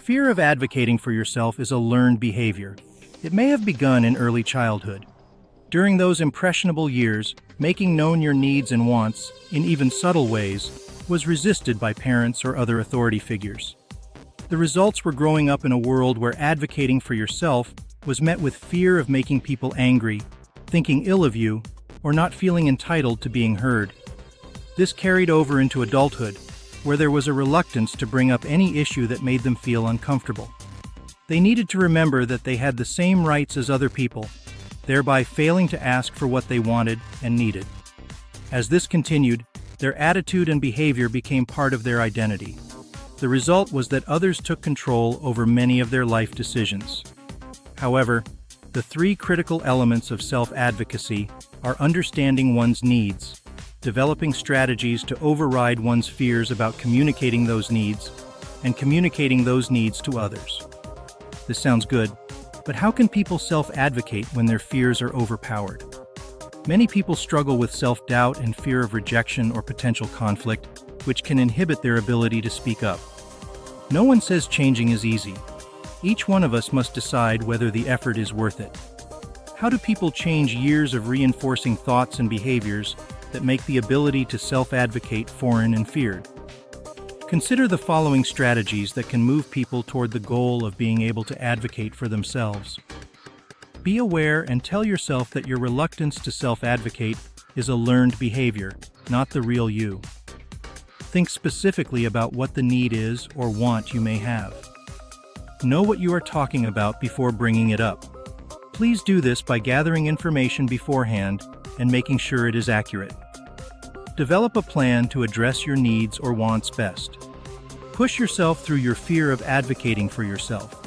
Fear of advocating for yourself is a learned behavior. It may have begun in early childhood. During those impressionable years, making known your needs and wants, in even subtle ways, was resisted by parents or other authority figures. The results were growing up in a world where advocating for yourself was met with fear of making people angry, thinking ill of you, or not feeling entitled to being heard. This carried over into adulthood, where there was a reluctance to bring up any issue that made them feel uncomfortable. They needed to remember that they had the same rights as other people, thereby failing to ask for what they wanted and needed. As this continued, their attitude and behavior became part of their identity. The result was that others took control over many of their life decisions. However, the three critical elements of self-advocacy are understanding one's needs, developing strategies to override one's fears about communicating those needs, and communicating those needs to others. This sounds good, but how can people self-advocate when their fears are overpowered? Many people struggle with self-doubt and fear of rejection or potential conflict, which can inhibit their ability to speak up. No one says changing is easy. Each one of us must decide whether the effort is worth it. How do people change years of reinforcing thoughts and behaviors that make the ability to self-advocate foreign and feared? Consider the following strategies that can move people toward the goal of being able to advocate for themselves. Be aware and tell yourself that your reluctance to self-advocate is a learned behavior, not the real you. Think specifically about what the need is or want you may have. Know what you are talking about before bringing it up. Please do this by gathering information beforehand and making sure it is accurate. Develop a plan to address your needs or wants best. Push yourself through your fear of advocating for yourself.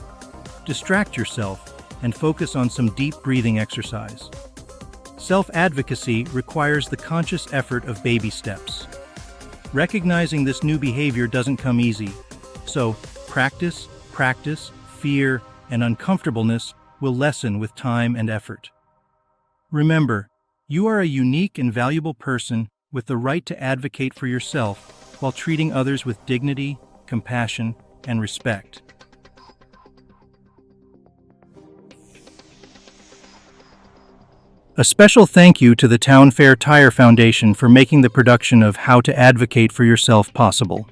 Distract yourself and focus on some deep breathing exercise. Self-advocacy requires the conscious effort of baby steps. Recognizing this new behavior doesn't come easy, so practice, fear, and uncomfortableness will lessen with time and effort. Remember, you are a unique and valuable person with the right to advocate for yourself while treating others with dignity, compassion, and respect. A special thank you to the Town Fair Tire Foundation for making the production of How to Advocate for Yourself possible.